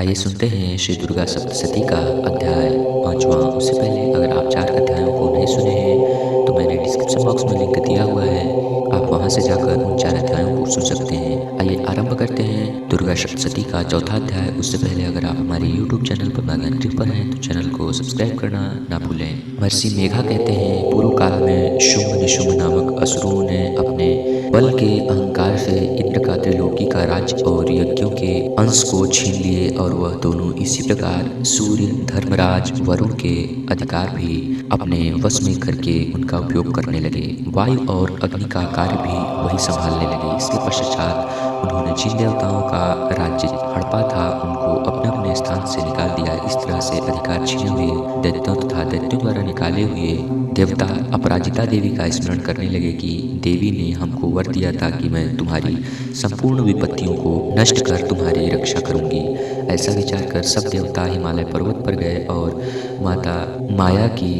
आइए सुनते हैं श्री दुर्गा सप्तशती का अध्याय पांचवा। उससे पहले अगर आप 4 अध्यायों को नहीं सुने हैं तो मैंने डिस्क्रिप्शन बॉक्स में लिंक दिया हुआ है, आप वहां से जाकर उन 4 अध्यायों को सुन सकते हैं। आइए आरंभ करते हैं दुर्गा सप्तशती का चौथा अध्याय। उससे पहले अगर आप हमारे यूट्यूब चैनल पर माँ ज्ञानदीप पर हैं तो चैनल को सब्सक्राइब करना ना भूलें। महर्षि मेघा कहते हैं, पूर्व काल में शुंभ निशुंभ नामक असुरों ने अपने बल के अहंकार से इंद्र का त्रिलोकी का राज्य और यज्ञों के अंश को छीन लिए और वह दोनों इसी प्रकार सूर्य, धर्मराज, वरुण के अधिकार भी अपने वश में करके उनका उपयोग करने लगे। वायु और अग्नि का कार्य भी वही संभालने लगे। इसके पश्चात उन्होंने जिन देवताओं का राज्य हड़पा था उनको अपने अपने स्थान से निकाल दिया। इस तरह से अधिकार छीने हुए दैत्यों तथा दैत्यों द्वारा निकाले हुए देवता अपराजिता देवी का स्मरण करने लगे कि देवी ने हमको वर दिया था कि मैं तुम्हारी संपूर्ण विपत्तियों को नष्ट कर तुम्हारी रक्षा करूंगी। ऐसा विचार कर सब देवता हिमालय पर्वत पर गए और माता माया की,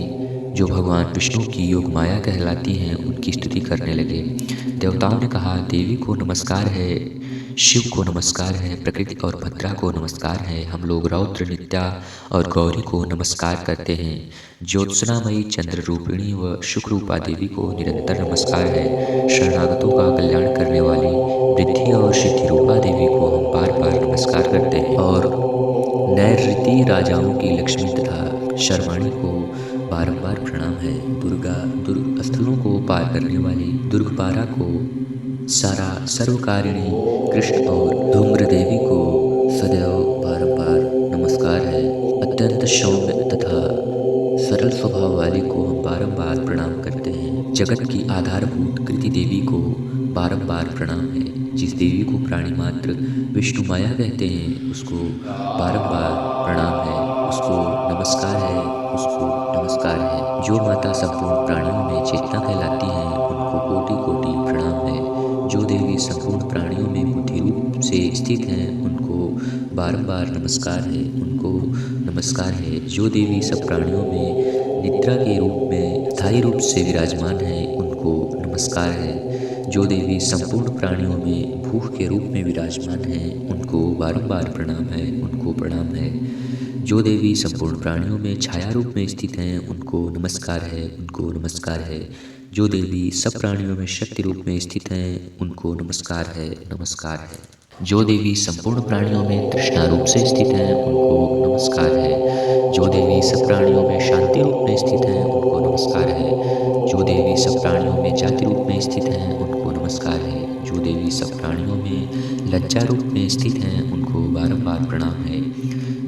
जो भगवान विष्णु की योग माया कहलाती हैं, उनकी स्तुति करने लगे। देवताओं ने कहा, देवी को नमस्कार है, शिव को नमस्कार है, प्रकृति और भद्रा को नमस्कार है। हम लोग रौद्र, नित्या और गौरी को नमस्कार करते हैं। ज्योत्सनामयी, चंद्र रूपिणी व शुक्र रूपा देवी को निरंतर नमस्कार है। शरणागतों का कल्याण करने वाली वृद्धि और सिद्धि रूपा देवी को हम बार बार नमस्कार करते हैं। और नैऋति राजाओं की लक्ष्मी तथा शर्वाणी को बारंबार प्रणाम है। दुर्गा, दुर्ग स्थलों को पार करने वाली दुर्गपारा को, सारा सर्वकारिणी कृष्ण और धूम्र देवी को सदैव बारंबार नमस्कार है। अत्यंत सौम्य तथा सरल स्वभाव वाली को हम बारंबार प्रणाम करते हैं। जगत की आधारभूत कृति देवी को बारंबार प्रणाम है। जिस देवी को प्राणी मात्र विष्णु माया कहते हैं उसको बारंबार प्रणाम है, उसको नमस्कार है, उसको नमस्कार है। जो माता संपूर्ण प्राणियों में चेतना कहलाती हैं उनको कोटि कोटि प्रणाम है। जो देवी संपूर्ण प्राणियों में बुद्धि रूप से स्थित हैं उनको बारंबार नमस्कार है, उनको नमस्कार है। जो देवी सब प्राणियों में निद्रा के रूप में स्थायी रूप से विराजमान है उनको नमस्कार है। जो देवी संपूर्ण प्राणियों में भूख के रूप में विराजमान है उनको बारंबार प्रणाम है, उनको प्रणाम है। जो देवी संपूर्ण प्राणियों में छाया रूप में स्थित हैं उनको नमस्कार है, उनको नमस्कार है। जो देवी सब प्राणियों में शक्ति रूप में स्थित हैं उनको नमस्कार है, नमस्कार है। जो देवी संपूर्ण प्राणियों में तृष्णा रूप से स्थित हैं उनको नमस्कार है। जो देवी सब प्राणियों में शांति रूप में स्थित हैं उनको नमस्कार है। जो देवी सब प्राणियों में जाति रूप में स्थित हैं उनको नमस्कार है। जो देवी सब प्राणियों में लज्जा रूप में स्थित हैं उनको बारंबार प्रणाम है।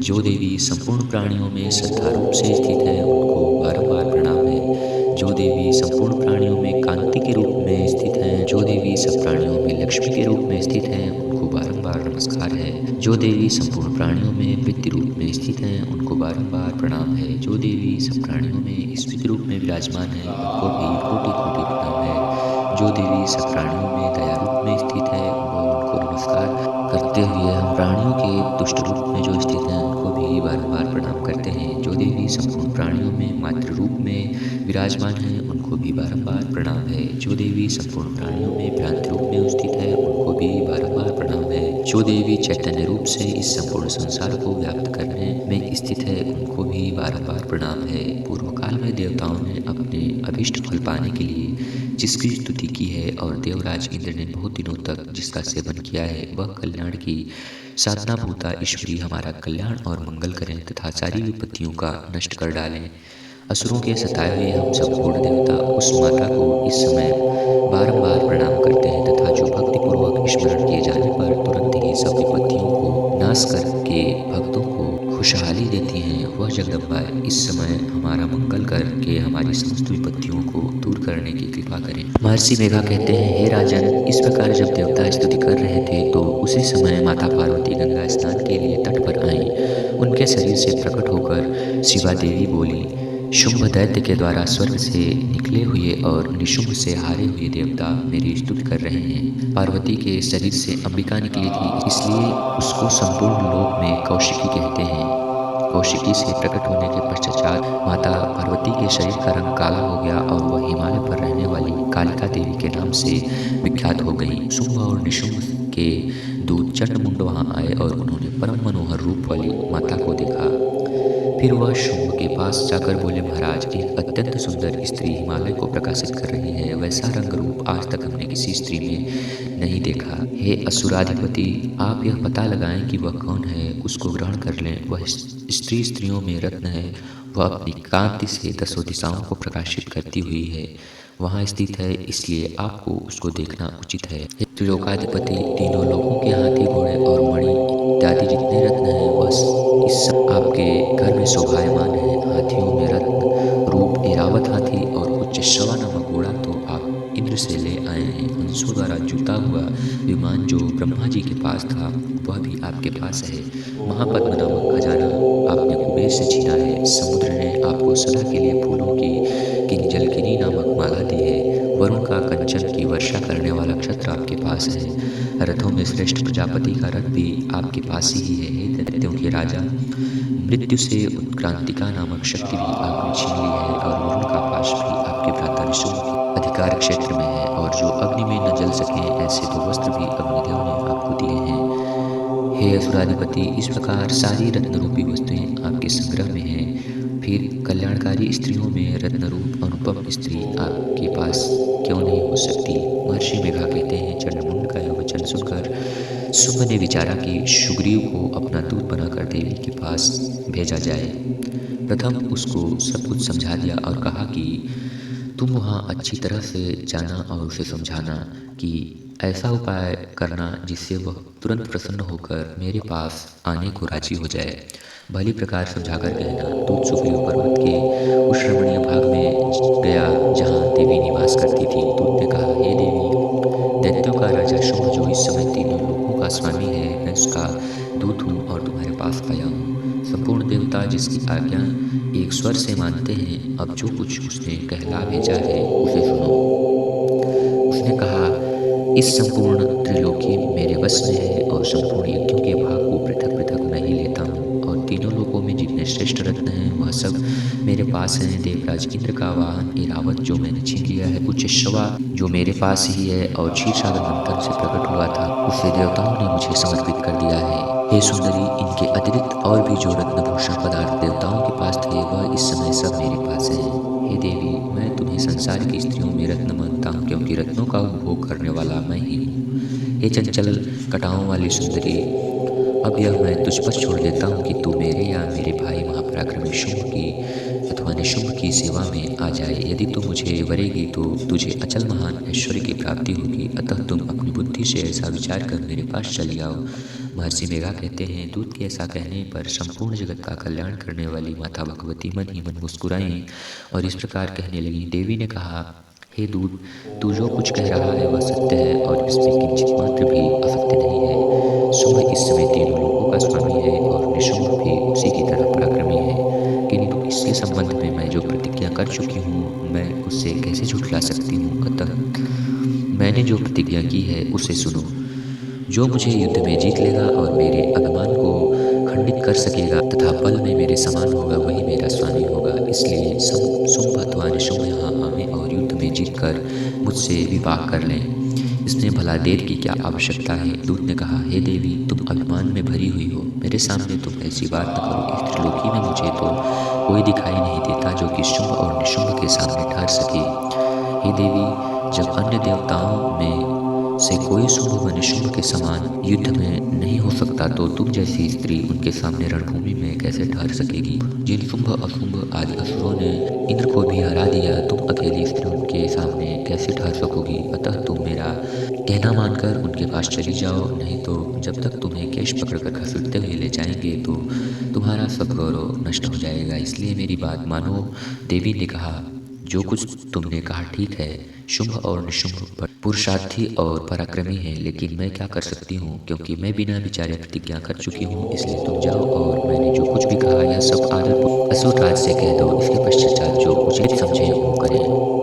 जो देवी संपूर्ण प्राणियों में श्रद्धा रूप से स्थित है उनको बारंबार प्रणाम है। जो देवी संपूर्ण प्राणियों में कांति के रूप में स्थित हैं, जो देवी सब प्राणियों में लक्ष्मी के रूप में स्थित हैं उनको बारंबार नमस्कार है। जो देवी संपूर्ण प्राणियों में वित्त रूप में स्थित हैं उनको बारंबार प्रणाम है। जो देवी सब प्राणियों में स्मृति रूप में विराजमान है उनको भी कोटि कोटि प्रणाम है। जो देवी सब प्राणियों में दया रूप में स्थित है उनको नमस्कार करते हुए हम प्राणियों के दुष्ट रूप में जो स्थित हैं उनको भी बारंबार प्रणाम करते हैं। जो देवी संपूर्ण प्राणियों में मातृ रूप में विराजमान है उनको भी बारंबार प्रणाम है। जो देवी संपूर्ण प्राणियों में भ्रांति रूप में स्थित है उनको भी बारंबार प्रणाम है। जो देवी चैतन्य रूप से इस संपूर्ण संसार को व्याप्त करने में स्थित है उनको भी बारंबार प्रणाम है। पूर्व काल में देवताओं ने अपने अभीष्ट फल पाने के लिए जिसकी स्तुति की है और देवराज इंद्र ने बहुत दिनों तक जिसका सेवन किया है, वह कल्याण की साधना भूता ईश्वरी हमारा कल्याण और मंगल करें तथा सारी विपत्तियों का नष्ट कर डालें। असुरों के सताए हुए हम संपूर्ण देवता उस माता को इस समय बारंबार प्रणाम करते हैं तथा जो भक्तिपूर्वक स्मरण किए जाने पर तुरंत ही सब विपत्तियों को नाश करके भक्तों को खुशहाली देती हैं, वह जगदम्बा इस समय हमारा मंगल करके हमारी समस्त विपत्तियों को दूर करने की कृपा करें। महर्षि मेघा कहते हैं, हे राजन, इस प्रकार जब देवता स्तुति कर रहे थे तो उसी समय माता पार्वती गंगा स्नान के लिए तट पर आईं। उनके शरीर से प्रकट होकर शिवा देवी बोली, शुंभ दैत्य के द्वारा स्वर्ग से निकले हुए और निशुंभ से हारे हुए देवता मेरी स्तुति कर रहे हैं। पार्वती के शरीर से अंबिका निकली थी, इसलिए उसको संपूर्ण लोक में कौशिकी कहते हैं। कौशिकी से प्रकट होने के पश्चात माता पार्वती के शरीर का रंग काला हो गया और वह हिमालय पर रहने वाली कालिका देवी के नाम से विख्यात हो गई। शुंभ और निशुंभ के दूत चंडमुंड वहां आए और उन्होंने परम मनोहर रूप वाली माता को देखा। फिर वह शुंभ के पास जाकर बोले, महाराज, एक अत्यंत सुंदर स्त्री हिमालय को प्रकाशित कर रही है। वैसा रंग रूप आज तक हमने किसी स्त्री में नहीं देखा। हे असुराधिपति, आप यह पता लगाएं कि वह कौन है, उसको ग्रहण कर लें। वह स्त्री स्त्रियों में रत्न है। वह अपनी कांति से दसों दिशाओं को प्रकाशित करती हुई है, वहाँ स्थित है, इसलिए आपको उसको देखना उचित है। हे त्रिलोकाधिपति, तीनों लोगों के हाथी, घोड़े और मणि इत्यादि जितने रत्न हैं वह इस आपके घर में शोभायमान है। हाथियों में रत्न रूप ऐरावत हाथी और उच्च श्रवा नामक घोड़ा तो आप इंद्र से ले आए हैं। हंसों द्वारा जुता हुआ विमान जो ब्रह्मा जी के पास था वह भी आपके पास है। महापद्म नामक खजाना आपने कुबेर से छीना है। समुद्र ने आपको सदा के लिए फूलों की किंजलकिनी नामक माला दी है। वरुण का कंचन की वर्षा करने वाला क्षत्र आपके पास है। रथों में श्रेष्ठ प्रजापति का रथ भी आपके पास ही है। हे दैत्यों के राजा, मृत्यु से उत्क्रांतिका नामक शक्ति भी आपने छीन ली है और वरुण का पाश भी आपके भ्राता ऋषभ के अधिकार क्षेत्र में है। और जो अग्नि में न जल सके ऐसे तो वस्त्र भी अग्निदेव ने आपको दिए हैं। हे असुराधिपति, इस प्रकार सारी रत्नरूपी वस्तुएं आपके संग्रह में हैं। फिर कल्याणकारी स्त्रियों में रत्नरूप अनुपम स्त्री आपके पास क्यों नहीं हो सकती? महर्षि मेघा कहते हैं, चंडमुंड का यह वचन सुनकर शुंभ ने विचारा कि सुग्रीव को अपना दूत बनाकर देवी के पास भेजा जाए। प्रथम उसको सब कुछ समझा दिया और कहा कि तुम वहाँ अच्छी तरह से जाना और उसे समझाना कि ऐसा उपाय करना जिससे वह तुरंत प्रसन्न होकर मेरे पास आने को राजी हो जाए। भली प्रकार समझाकर कहना। दूत सुग्रीव पर्वत के उस रमणीय भाग में गया जहाँ देवी निवास करती थी। दूत ने कहा, हे देवी, दैत्यों का राजा शुंभ जो इस समय तीनों लोगों का स्वामी है, मैं उसका दूत हूँ और तुम्हारे पास आया हूँ। संपूर्ण देवता जिसकी आज्ञा एक स्वर से मानते हैं, अब जो कुछ उसने कहला भेजा है उसे सुनो। उसने कहा, इस संपूर्ण त्रिलोकी मेरे वश में है और संपूर्ण यज्ञों के भाग को पृथक पृथक मैं ही लेता हूँ और तीनों लोकों में जितने श्रेष्ठ रत्न हैं वह सब मेरे पास हैं। देवराज इंद्र का वाहन ऐरावत जो मैंने छीन लिया है, उच्च श्रवा जो मेरे पास ही है और क्षीरसागर मंथन से प्रकट हुआ था उसे देवताओं ने मुझे समर्पित कर दिया है। हे सुंदरी, इनके अतिरिक्त और भी जो रत्नभूषण पदार्थ देवताओं के पास थे वह इस समय सब मेरे पास है। हे देवी, मैं तुम्हें संसार की स्त्रियों में रत्न मानता हूँ क्योंकि रत्नों का उपभोग करने वाला मैं ही हूँ। हे चंचल कटाओं वाली सुंदरी, अब यह मैं तुझ पर छोड़ देता हूँ कि तू मेरे या मेरे भाई महापराक्रमी शुंभ की अथवा निशुंभ की सेवा में आ जाए। यदि तू मुझे वरेगी तो तुझे अचल महान ऐश्वर्य की प्राप्ति होगी। अतः तुम अपनी बुद्धि से ऐसा विचार कर मेरे पास चली आओ। महर्षि मेघा कहते हैं, दूत के ऐसा कहने पर संपूर्ण जगत का कल्याण करने वाली माता भगवती मन ही मन मुस्कुराई और इस प्रकार कहने लगी। देवी ने कहा, हे दूत, तू जो कुछ कह रहा है वह सत्य है और इसमें किंचित मात्र भी असत्य नहीं है। शुंभ इस समय तीनों लोगों का स्वामी है और निशुंभ भी उसी की तरह पराक्रमी है, किंतु इसके संबंध में मैं जो प्रतिज्ञा कर चुकी हूँ मैं उससे कैसे झुठला सकती हूँ। अतः मैंने जो प्रतिज्ञा की है उसे सुनो। जो मुझे युद्ध में जीत लेगा और मेरे अभिमान को खंडित कर सकेगा तथा बल में मेरे समान होगा वही मेरा स्वामी होगा। इसलिए शुंभ अथवा निशुंभ यहाँ आवे और युद्ध में जीतकर मुझसे विवाह कर लें। इसमें भला देर की क्या आवश्यकता है? दूत ने कहा, हे देवी, तुम अभिमान में भरी हुई हो, मेरे सामने तुम ऐसी बात न करो। इस त्रिलोकी में मुझे तो कोई दिखाई नहीं देता जो कि शुंभ और निशुंभ के सामने ठहर सके। हे देवी, जब अन्य देवताओं में से कोई शुंभ व निशुंभ के समान युद्ध में नहीं हो सकता तो तुम जैसी स्त्री उनके सामने रणभूमि में कैसे ठहर सकेगी? जिन शुंभ अशुंभ आदि असुरों ने इंद्र को भी हरा दिया, तुम अकेली स्त्री उनके सामने कैसे ठहर सकोगी? अतः तुम मेरा कहना मानकर उनके पास चली जाओ, नहीं तो जब तक तुम्हें केश पकड़कर घसीटते हुए ले जाएंगे तो तुम्हारा सब गौरव नष्ट हो जाएगा। इसलिए मेरी बात मानो। देवी ने कहा, जो कुछ तुमने कहा ठीक है। शुंभ और निशुंभ पुरुषार्थी और पराक्रमी है, लेकिन मैं क्या कर सकती हूँ क्योंकि मैं बिना विचारे प्रतिज्ञा कर चुकी हूँ। इसलिए तुम जाओ और मैंने जो कुछ भी कहा यह सब आदर असुर राज से कह दो। इसके पश्चात जो उचित समझे वो करें।